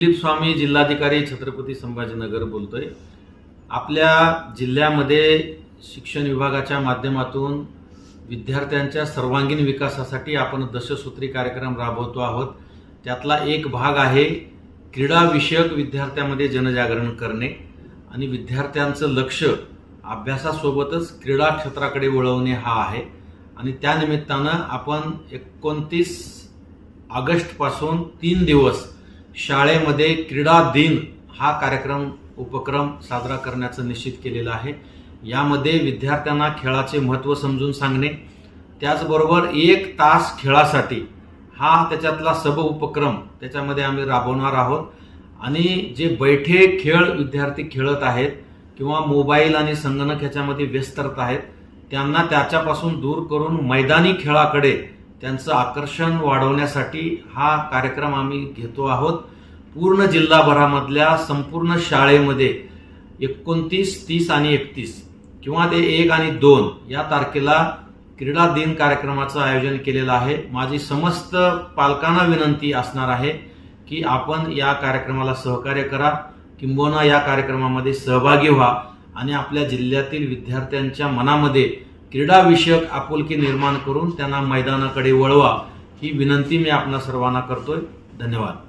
दिलीप स्वामी, जिल्हाधिकारी, छत्रपती संभाजीनगर बोलतोय। आपल्या जिल्ह्यामध्ये शिक्षण विभागाच्या माध्यमातून विद्यार्थ्यांच्या सर्वांगीण विकासासाठी आपण दशसूत्री कार्यक्रम राबवतो आहोत। त्यातला एक भाग आहे क्रीडा विषयक विद्यार्थ्यांमध्ये जनजागरण करणे आणि विद्यार्थ्यांचं लक्ष अभ्यासासोबतच क्रीडा क्षेत्राकडे वळवणे हा आहे। आणि त्या निमित्तानं आपण 29 ऑगस्ट पासून 3 दिवस शाळेमध्ये क्रीडा दिन हा उपक्रम साजरा करण्याचं निश्चित केलेलं आहे। यामध्ये विद्यार्थ्यांना खेळाचे महत्त्व समजून सांगणे, त्याचबरोबर 1 तास खेळासाठी हा त्याच्यातला उपक्रम त्याच्यामध्ये आम्ही राबवणार आहोत। आणि जे बैठे खेळ विद्यार्थी खेळत आहेत किंवा मोबाईल आणि संगणक ह्याच्यामध्ये व्यस्त आहेत त्यांना त्याच्यापासून दूर करून मैदानी खेळाकडे त्यांचं आकर्षण वाढवण्यासाठी हा कार्यक्रम आम्ही घेतो आहोत। पूर्ण जिल्हाभरामधल्या संपूर्ण शाळेमध्ये 29, 30 आणि 31 किंवा ते 1 आणि 2 या तारखेला क्रीडा दिन कार्यक्रमाचं आयोजन केलेलं आहे। माझी समस्त पालकांना विनंती असणार आहे की आपण या कार्यक्रमाला सहकार्य करा, किंबहुना या कार्यक्रमामध्ये सहभागी व्हा आणि आपल्या जिल्ह्यातील विद्यार्थ्यांच्या मनामध्ये क्रीडा विषयक आपुलकी निर्माण करून त्यांना मैदानाकडे वळवा ही विनंती मी आपणा सर्वांना करतोय। धन्यवाद।